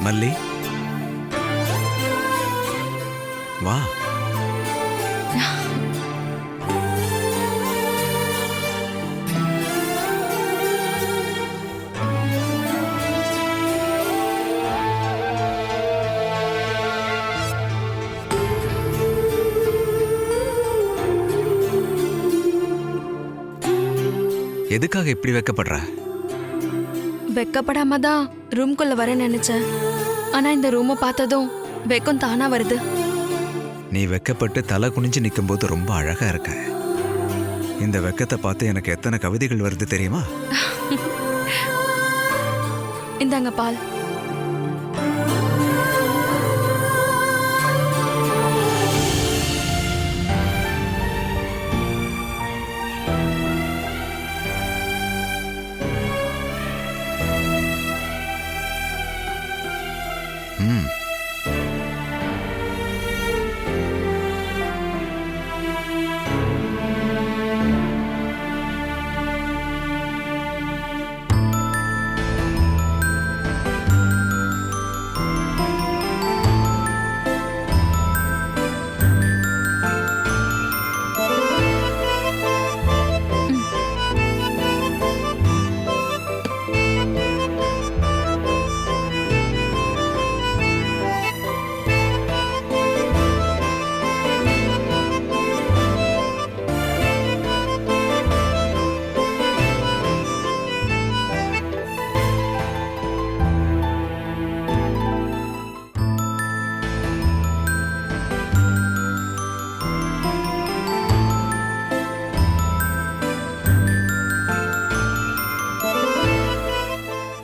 மல்லி வா. எதுக்காக இப்படி வெக்கப்படுற? வெக்கப்படாம தான் ரூம்குள்ள வர நினைச்சேன். ஆனா இந்த ரூமை பார்த்ததும் வெக்கம் தானா வருது. நீ வெக்கப்பட்டு தலை குனிஞ்சு நிக்கும்போது ரொம்ப அழகா இருக்க. இந்த வெக்கத்தை பார்த்து எனக்கு எத்தனை கவிதைகள் வருது தெரியுமா? இந்தாங்க பால்.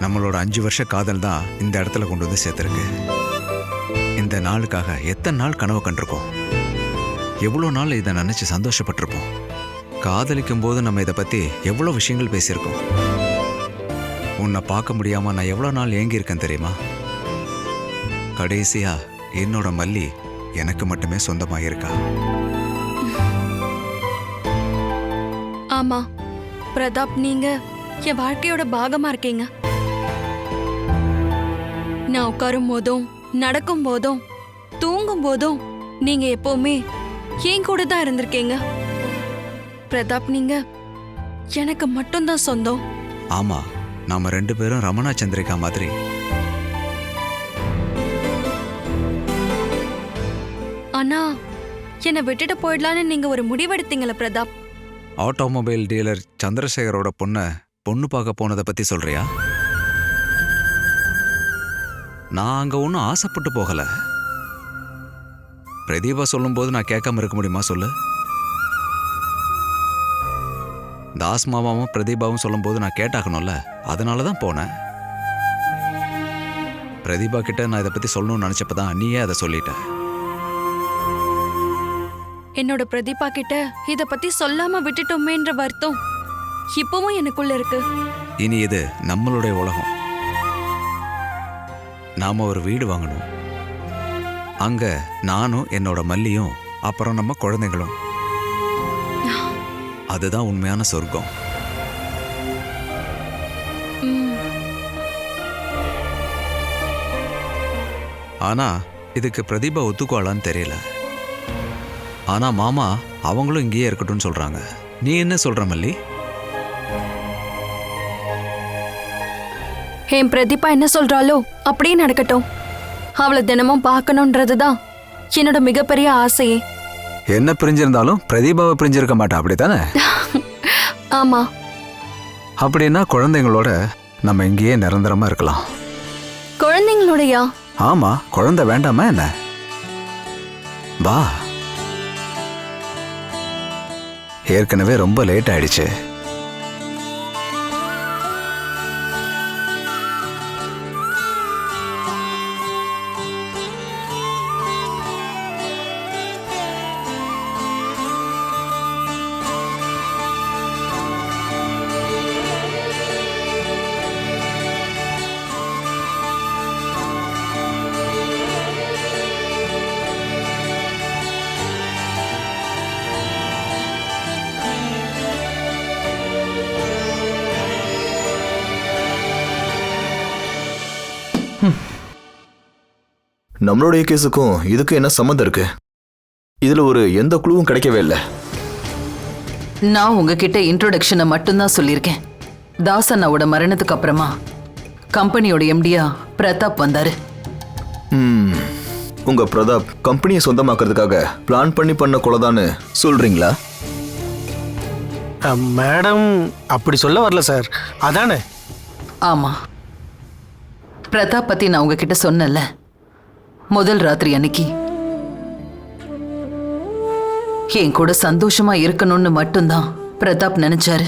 நம்மளோட 5 வருஷ காதல் தான் இந்த இடத்துல கொண்டு வந்து சேர்த்துருக்கு. இந்த நாளுக்காக எத்தனை நாள் கனவு கண்டிருக்கோம். எவ்வளோ நாள் இதை நினைச்சு சந்தோஷப்பட்டிருப்போம். காதலிக்கும் போது நம்ம இதை பத்தி எவ்வளோ விஷயங்கள் பேசியிருக்கோம். உன்னை பார்க்க முடியாம நான் எவ்வளோ நாள் ஏங்கியிருக்கேன் தெரியுமா? கடைசியா என்னோட மல்லி எனக்கு மட்டுமே சொந்தமாயிருக்கா. ஆமா பிரதாப், நீங்க என் வாழ்க்கையோட பாகமா இருக்கீங்க. நான் உட்காரும் போதும் நடக்கும் போதும் தூங்கும் போதும் நீங்க எப்பவுமே என் கூட தான் இருந்திருக்கீங்க. பிரதாப், நீங்க எனக்கு மட்டும்தான் சொந்தம். ஆமா, நாம 2 பேரும் ரமணா சந்திரிகா மாதிரி. ஆனா என்னை விட்டுட்டு போயிடலான்னு நீங்க ஒரு முடிவெடுத்தீங்களா பிரதாப்? ஆட்டோமொபைல் டீலர் சந்திரசேகரோட பொண்ணு பார்க்க போனதை பத்தி சொல்றியா? நான் அங்க ஒன்றும் ஆசைப்பட்டு போகல. பிரதீபா சொல்லும்போது நான் கேட்காம இருக்க முடியுமா சொல்லு? தாஸ் மாமாவும் பிரதீபாவும் சொல்லும்போது நான் கேட்டாக்கணும்ல, அதனால தான் போனேன். பிரதீபா கிட்ட நான் இதை பத்தி சொல்லணும்னு நினைச்சப்பதான் நீயே அதை சொல்லிட்ட. என்னோட பிரதீபா கிட்ட இத பத்தி சொல்லாம விட்டுட்டோமேன்ற வருத்தம் இப்பவும் எனக்குள்ள இருக்கு. இனி இது நம்மளுடைய உலகம். நாம ஒரு வீடு வாங்கணும். அங்க நானும் என்னோட மல்லியும் அப்புறம் நம்ம குழந்தைகளும். அதுதான் உண்மையான சொர்க்கம். ஆனா இதுக்கு பிரதீபா ஒத்துக்குவாளான்னு தெரியல. ஆனா மாமா அவங்களும் இங்கேயே இருக்கட்டும்னு சொல்றாங்க. நீ என்ன சொல்ற மல்லி? என் பிரதீபா என்ன சொல்றாளோ அப்படியே நடக்கட்டும். அவளை தினமும் பார்க்கணுன்றதுதான் என்னோட மிகப்பெரிய ஆசையே. என்ன பிரிஞ்சிருந்தாலும் பிரதீபாவை பிரிஞ்சிருக்க மாட்டா, அப்படித்தானே? ஆமா. அப்படின்னா குழந்தைங்களோட நம்ம இங்கேயே நிரந்தரமா இருக்கலாம். குழந்தைங்களோடயா? ஆமா, குழந்தை வேண்டாமா என்ன? வா. ஏற்கனவே ரொம்ப லேட் ஆயிடுச்சு. நம்மளுடைய கேஸுக்கும் இதுக்கும் என்ன சம்மந்தம் இருக்கு? இதுல ஒரு எந்த குழுவும் கிடைக்கவே இல்லை. நான் உங்ககிட்ட இன்ட்ரோடக்ஷனை மட்டும்தான் சொல்லியிருக்கேன். தாசண்ணாவோட மரணத்துக்கு அப்புறமா கம்பெனியோட எம்டியா பிரதாப் வந்தாரு. உங்க பிரதாப் கம்பெனியை சொந்தமாக்குறதுக்காக பிளான் பண்ண கொலைதான்னு சொல்றீங்களா? மேடம் அப்படி சொல்ல வரல சார், அதானே? ஆமா, பிரதாப் பத்தி நான் உங்ககிட்ட சொன்னேன்ல, முதல் ராத்திரி அன்னைக்கு என் கூட சந்தோஷமா இருக்கணும்னு மட்டும்தான் பிரதாப் நினைச்சாரு.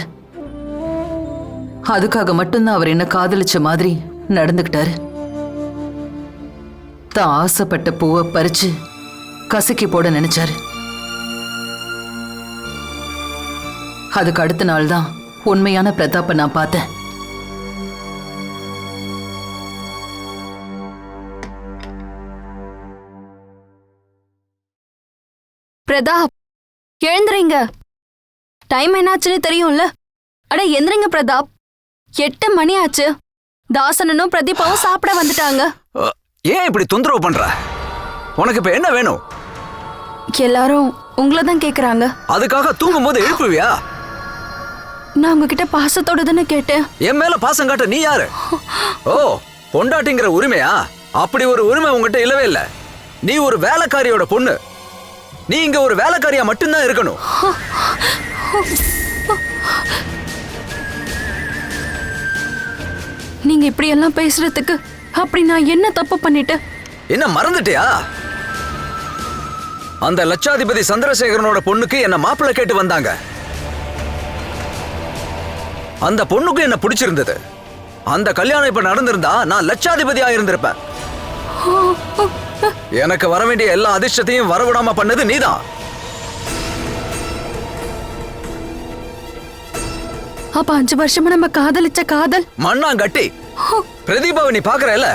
அதுக்காக மட்டும்தான் அவர் என்ன காதலிச்ச மாதிரி நடந்துக்கிட்டாரு. தான் ஆசைப்பட்ட பூவை பறிச்சு கசக்கி போட நினைச்சாரு. அதுக்கு அடுத்த நாள் தான் உண்மையான பிரதாப்பை நான் பார்த்தேன். பிரதாப், எழுந்துறீங்க. டைம் என்னாச்சுன்னு தெரியும்ல. அட எந்திரிங்க பிரதாப், 8 மணி ஆச்சு. தாசனனும் பிரதீபாவும் சாப்பிட வந்துட்டாங்க. ஏன் இப்படி தொந்தரவு பண்ற? உனக்கு இப்ப என்ன வேணும்? எல்லாரும் உங்களை தான் கேக்குறாங்க. அதுக்காக தூங்கும் போது எழுப்புவியா? நான் உங்ககிட்ட பாசத்தோட தானே கேட்டேன். என் மேல பாசம் காட்ட நீ யாரு? ஓ, பொண்டாட்டிங்கிற உரிமையா? அப்படி ஒரு உரிமை உங்ககிட்ட இல்லவே இல்ல. நீ ஒரு வேலைக்காரியோட பொண்ணு. நீ இங்க ஒரு வேலைக்காரியா மட்டும்தான் இருக்கணும். நீங்க இப்படி எல்லாம் பேசுறதுக்கு அப்படி நான் என்ன தப்பு பண்ணிட்டேன்? என்ன மறந்துட்டியா? அந்த லட்சாதிபதி சந்திரசேகரனோட பொண்ணுக்கு என்ன மாப்பிள்ளை கேட்டு வந்தாங்க. அந்த பொண்ணுக்கு என்ன பிடிச்சிருந்தது. அந்த கல்யாணம் இப்ப நடந்திருந்தா நான் லட்சாதிபதியா இருந்திருப்பேன். எனக்கு வர வேண்டிய எல்லா அதிர்ஷ்டத்தையும் வரவிடாம பண்ணது நீதான். அப்ப 5 வருஷமா நம்ம காதலிச்ச காதல் மண்ணாங்கட்டி. பிரதீபாவை நீ பாக்குறல,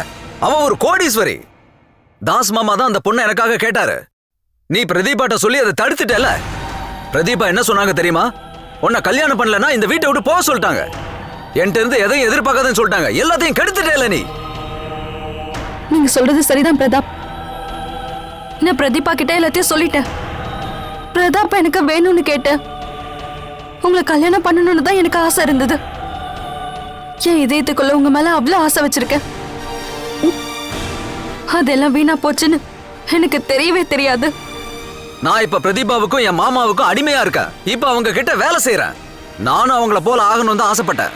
அவ ஒரு கோடீஸ்வரி. தாஸ் மாமா தான் அந்த பொண்ணை எனக்காக கேட்டாரு. நீ பிரதீபாட்ட சொல்லி அதை தடுத்துட்டல. பிரதீபா என்ன சொன்னாங்க தெரியுமா? உன்னை கல்யாணம் பண்ணலன்னா இந்த வீட்டை விட்டு போக சொல்லிட்டாங்க. என்கிட்ட இருந்து எதையும் எதிர்பார்க்காதன்னு சொல்லிட்டாங்க. எல்லாத்தையும் கெடுத்துட்டேல நீ. நீங்க சொல்றது சரிதான் பிரதாப். நான் பிரதீபா கிட்ட எல்லாத்தையும் சொல்லிட்டேன். பிரதாப் எனக்கு வேணும்னு கேட்டேன். உங்களை கல்யாணம் பண்ணணும்னு தான் எனக்கு ஆசை இருந்தது. என் இதயத்துக்குள்ள உங்க மேல அவ்வளவு ஆசை வச்சிருக்கேன். அதெல்லாம் வீணா போச்சுன்னு எனக்கு தெரியவே தெரியாது. நான் இப்ப பிரதீபாவுக்கும் என் மாமாவுக்கும் அடிமையா இருக்கேன். இப்ப அவங்க கிட்ட வேலை செய்யறேன். நானும் அவங்கள போல ஆகணும்னு தான் ஆசைப்பட்டேன்.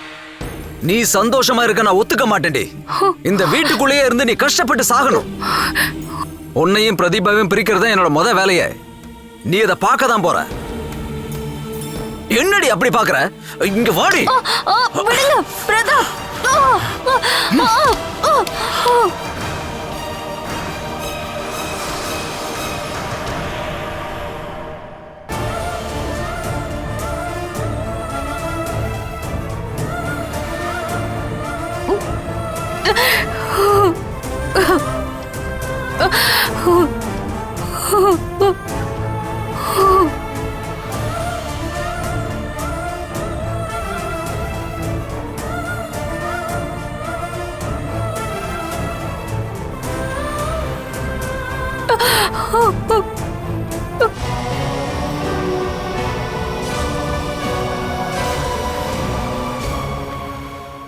நீ சந்தோஷமா இருக்க நான் ஒத்துக்க மாட்டேன்டி. இந்த வீட்டுக்குள்ளேயே இருந்து நீ கஷ்டப்பட்டு சாகணும். உன்னையும் பிரதீபாவையும் பிரிக்கிறது என்னோட முத வேலையே. நீ இதை பார்க்க தான் போற. என்னடி அப்படி பாக்குற? இங்க வாடி. விடுங்க பிரதாப்.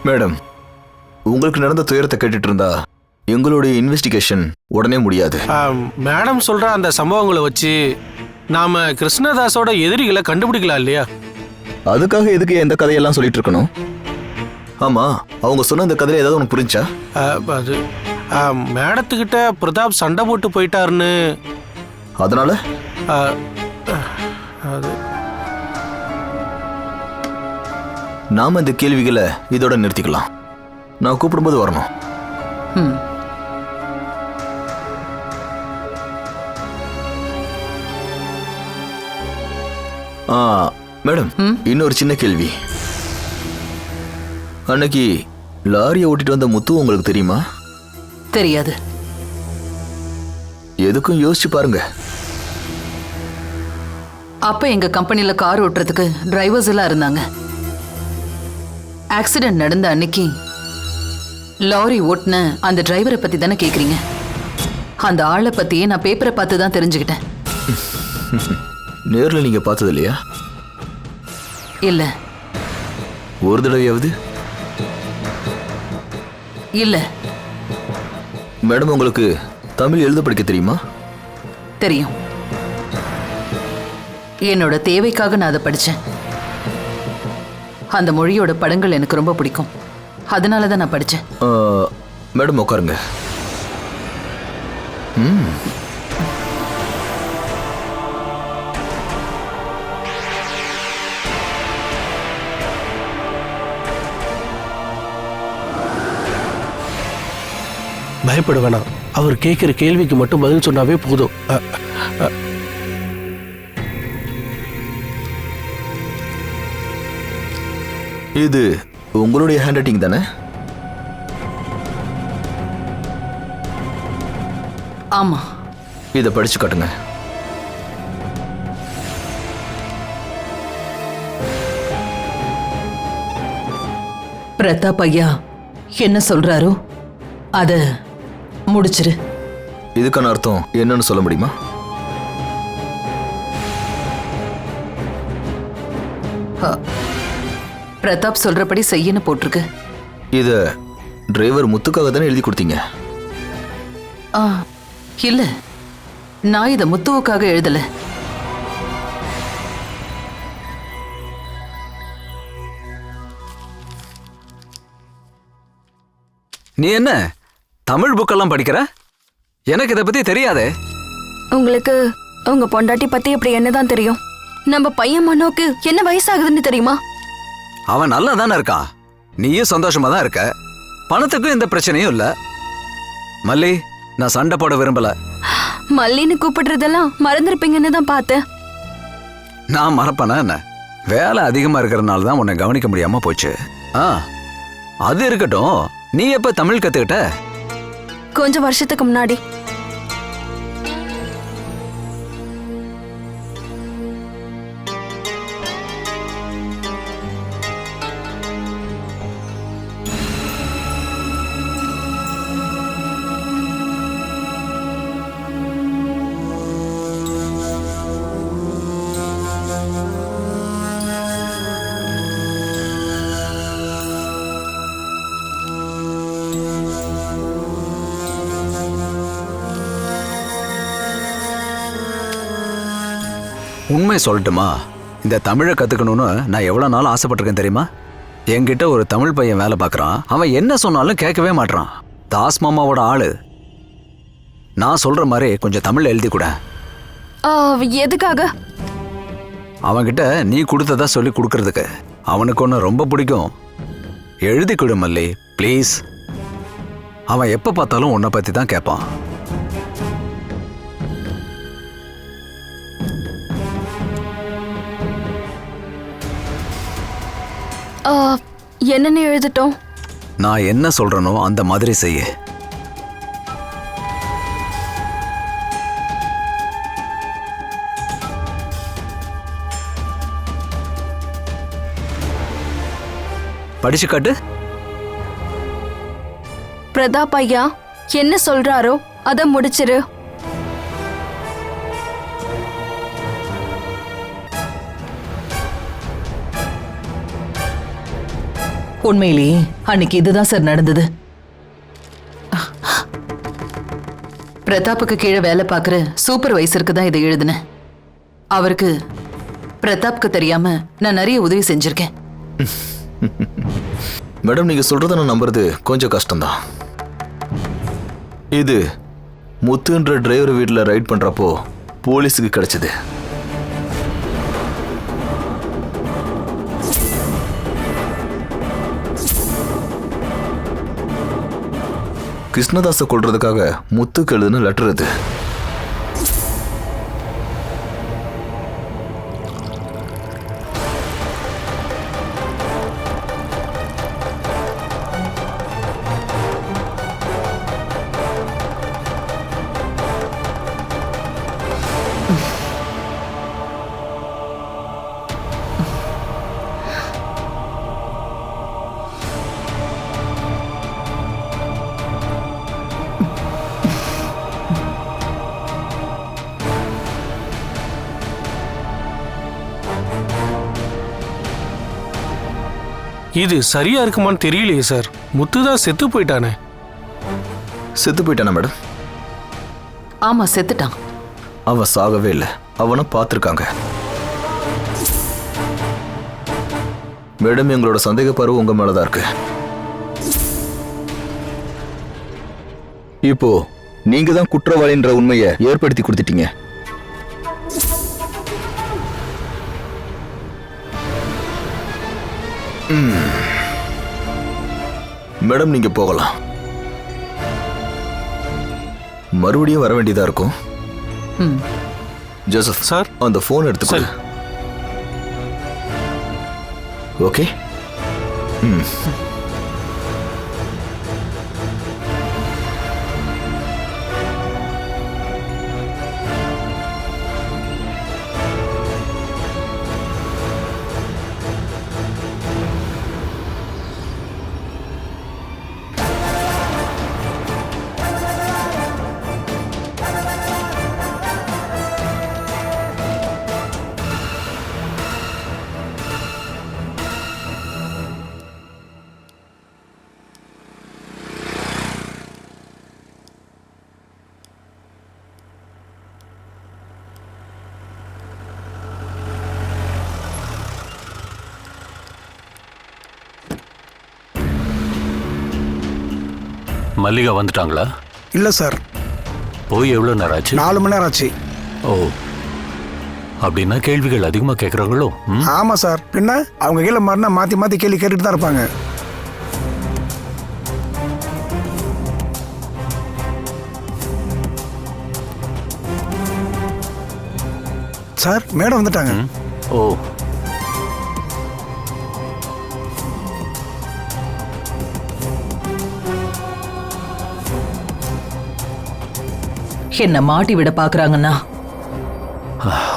மேடம், உங்களுக்கு நடந்த துயரத்தை கேட்டுட்டு இருந்தா எங்களுடைய இன்வெஸ்டிகேஷன் உடனே முடியாது. மேடம் சொல்ற அந்த சம்பவங்களை வச்சு நாம கிருஷ்ணதாஸோட எதிரிகளை கண்டுபிடிக்கலாம் இல்லையா? அதுக்காக எதுக்கு எந்த கதையெல்லாம் சொல்லிட்டு இருக்கணும்? ஆமா, அவங்க சொன்ன அந்த கதையில ஏதாவது உனக்கு புரிஞ்சா? அது மேடத்துக்கிட்ட பிரதாப் சண்டை போட்டு போயிட்டாருன்னு. அதனால அது நாம இந்த கேள்விகளை இதோட நிறுத்திக்கலாம். நான் கூப்பிடும்போது வரணும். மேடம், இன்னொரு சின்ன கேள்வி. அன்னைக்கு லாரியை ஓட்டிட்டு வந்த முத்து உங்களுக்கு தெரியுமா? தெரியாது. எதுக்கும் யோசிச்சு பாருங்க. அப்ப எங்க கம்பெனில கார் ஓட்டுறதுக்கு டிரைவர்ஸ் எல்லாம் இருந்தாங்க. ஆக்சிடென்ட் நடந்த அன்னைக்கு லாரி ஓட்டுன அந்த டிரைவரை பத்தி தானே கேக்குறீங்க? அந்த ஆளை பத்தியே நான் பேப்பரை பார்த்து தான் தெரிஞ்சுக்கிட்டேன். நேர்ல நீங்க பார்த்தது இல்லையா? இல்ல. ஒரு தடவையாவது? இல்ல. மேடம், உங்களுக்கு தமிழ் எழுத படிக்க தெரியுமா? தெரியும். என்னோட தேவைக்காக நான் அதை படிச்சேன். அந்த மொழியோட படங்கள் எனக்கு ரொம்ப பிடிக்கும். அதனால தான் நான் படிச்சேன். மேடம், உட்காருங்க. பயப்பட வேணாம். அவர் கேட்கிற கேள்விக்கு மட்டும் பதில் சொன்னாவே போதும். இது உங்களுடைய ஹேண்ட் ரைட்டிங் தானே? ஆமா. இதை படிச்சு காட்டுங்க. பிரதாப் ஐயா என்ன சொல்றாரோ அத முடிச்சிரு. இதுக்கான அர்த்தம் என்னன்னு சொல்ல முடியுமா? பிரதாப் சொல்றபடி செய்யன்னு போட்டிருக்கு. இத டிரைவர் முத்துக்காக தானே எழுதி கொடுத்தீங்க? இல்ல, நான் இத முத்துவுக்காக எழுதல. நீ என்ன தமிழ் புக்கெல்லாம் படிக்கிற? எனக்கு இதை பத்தி தெரியாதே. உங்களுக்கு உங்க பொண்டாட்டி பத்தி அப்படி என்னதான் தெரியும்? நம்ம பையன் மனோக்கு என்ன வயசாகுதுன்னு தெரியுமா? அவன் நல்லா தானே இருக்கான். நீயும் சந்தோஷமா தான் இருக்க. பணத்துக்கும் எந்த பிரச்சனையும் இல்ல. மல்லி, நான் சண்டை போட விரும்பல. மல்லின்னு கூப்பிடுறதெல்லாம் மறந்துருப்பீங்கன்னு தான் பார்த்தேன். நான் மறப்பேனா என்ன? வேலை அதிகமா இருக்கிறதுனால தான் உன்னை கவனிக்க முடியாம போச்சு. அது இருக்கட்டும். நீ எப்ப தமிழ் கத்துக்கிட்ட? கொஞ்சம் வருஷத்துக்கு முன்னாடி. உண்மை சொல்லட்டுமா? இந்த தமிழை கத்துக்கணும்னு நான் எவ்வளவு நாள் ஆசைப்பட்டிருக்கேன் தெரியுமா? என்கிட்ட ஒரு தமிழ் பையன் வேலை பார்க்கறான். அவன் என்ன சொன்னாலும் கேட்கவே மாட்டான். தாஸ் மாமாவோட ஆளு. நான் சொல்ற மாதிரி கொஞ்சம் தமிழ் எழுதி கூட. எதுக்காக? அவன்கிட்ட நீ கொடுத்ததா சொல்லி கொடுக்கறதுக்கு. அவனுக்கு ஒன்று ரொம்ப பிடிக்கும். எழுதி கொடு மல்லி, ப்ளீஸ். அவன் எப்ப பார்த்தாலும் உன்னை பத்தி தான் கேட்பான். என்னன்னு எழுதிட்டோம்? நான் என்ன சொல்றேனோ அந்த மாதிரி செய்ய. படிச்சு காட்டு. பிரதாப் ஐயா என்ன சொல்றாரோ அத முடிச்சிரு. உண்மையிலேயே அன்னைக்கு இதுதான் சார் நடந்தது. பிரதாப்புக்கு கீழே வேலை பார்க்குற சூப்பர்வைசருக்கு தான் இதை எழுதினேன். அவருக்கு பிரதாப்க்கு தெரியாம நான் நிறைய உதவி செஞ்சிருக்கேன். மேடம், நீங்க சொல்றத நான் நம்புறது கொஞ்சம் கஷ்டம்தான். இது முத்துன்ற டிரைவர் வீட்டில் ரைட் பண்றப்போ போலீஸுக்கு கிடைச்சது. கிருஷ்ணதாஸை கொல்றதுக்காக முத்துக்கு எழுதுன லெட்டர் இது. இது சரியா இருக்குமான்னு தெரியலையே சார். முத்துதான் செத்து போயிட்டானே. செத்து போயிட்டானா மேடம்? ஆமா, செத்துட்டான். அவன் சாகவே இல்லை. அவனை பார்த்துருக்காங்க. மேடம், எங்களோட சந்தேக பார்வை உங்க மேலதான் இருக்கு. இப்போ நீங்க தான் குற்றவாளின்ற உண்மையை ஏற்படுத்தி கொடுத்துட்டீங்க. மேடம், நீங்க போகலாம். மறுபடியும் வர வேண்டியதா இருக்கும். ஜோசப் சார், அந்த போன் எடுத்துக்கோ. ஓகே. மல்லிகா வந்துட்டாங்களா? இல்லை சார். போய் எவ்வளோ நேரம் ஆச்சு? 4 மணி நேரம் ஆச்சு. ஓ, அப்படின்னா கேள்விகள் அதிகமாக கேட்குறாங்களோ? ஆமாம் சார். பின்ன அவங்க கீழே மாறினா மாற்றி மாற்றி கேள்வி கேட்டுட்டு தான் இருப்பாங்க. சார், மேடம் வந்துட்டாங்க. ஓ, என்ன மாட்டி விட பாக்குறாங்கன்னா?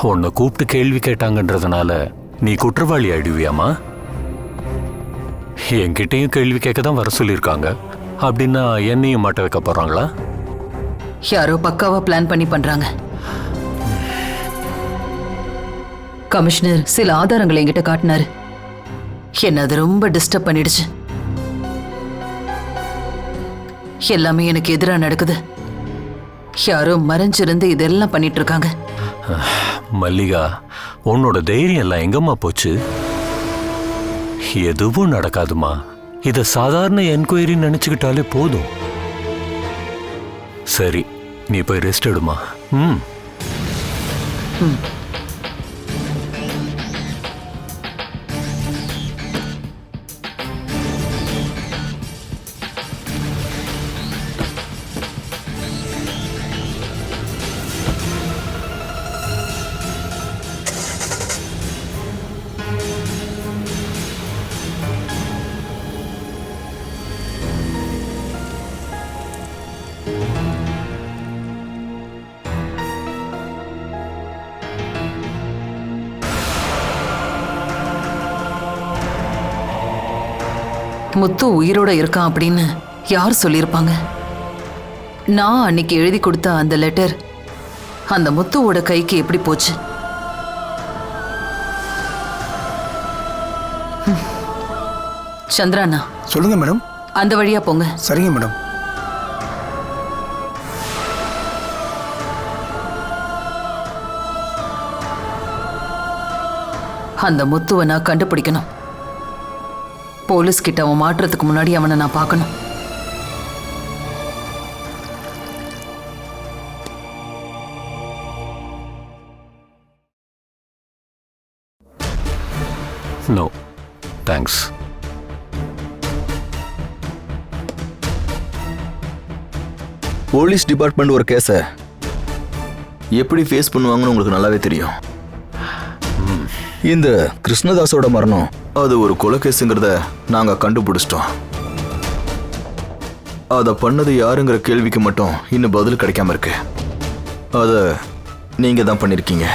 உன்னை கூப்பிட்டு கேள்வி கேட்டாங்கன்றதுனால நீ குற்றவாளி ஆயிடுவியாமா? என்கிட்டயும் கேள்வி கேட்க தான் வர சொல்லியிருக்காங்க. அப்படின்னா என்னையும் மாட்ட வைக்க போறாங்களா? யாரோ பக்காவா பிளான் பண்ணி பண்றாங்க. கமிஷனர் சில ஆதாரங்களை என்கிட்ட காட்டினாரு. என்ன அது ரொம்ப டிஸ்டர்ப் பண்ணிடுச்சு. எல்லாமே எனக்கு எதிராக நடக்குது. யாரோ மறைஞ்சிருந்து இதெல்லாம் பண்ணிட்டு இருக்காங்க. மல்லிகா, உன்னோட தைரியம் எல்லாம் எங்கம்மா போச்சு? எதுவும் நடக்காதுமா. இத சாதாரண என்கொயரி நினைச்சுக்கிட்டாலே போதும். சரி, நீ போய் ரெஸ்ட் எடுமா. முத்து உயிரோட இருக்கான் அப்படின்னு யார் சொல்லியிருப்பாங்க? நான் அன்னைக்கு எழுதி கொடுத்த அந்த லெட்டர் அந்த முத்துவோட கைக்கு எப்படி போச்சு? சந்திராண்ணா, சொல்லுங்க மேடம். அந்த வழியா போங்க. சரிங்க மேடம். அந்த முத்துவை நான் கண்டுபிடிக்கணும். போலீஸ் கிட்ட அவன் மாட்டுறதுக்கு முன்னாடி அவனை நான் பார்க்கணும். No thanks. போலீஸ் டிபார்ட்மெண்ட் ஒரு கேஸை எப்படி ஃபேஸ் பண்ணுவாங்கன்னு உங்களுக்கு நல்லாவே தெரியும். இந்த கிருஷ்ணதாஸோட மரணம் அது ஒரு கொலை கேஸுங்கிறத நாங்கள் கண்டுபிடிச்சிட்டோம். அதை பண்ணது யாருங்கிற கேள்விக்கு மட்டும் இன்னும் பதில் கிடைக்காம இருக்கு. அதை நீங்கள் தான் பண்ணியிருக்கீங்க.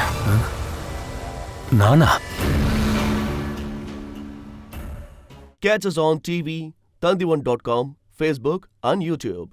நானா? Catch us on TV, Tandivan.com, Facebook and YouTube.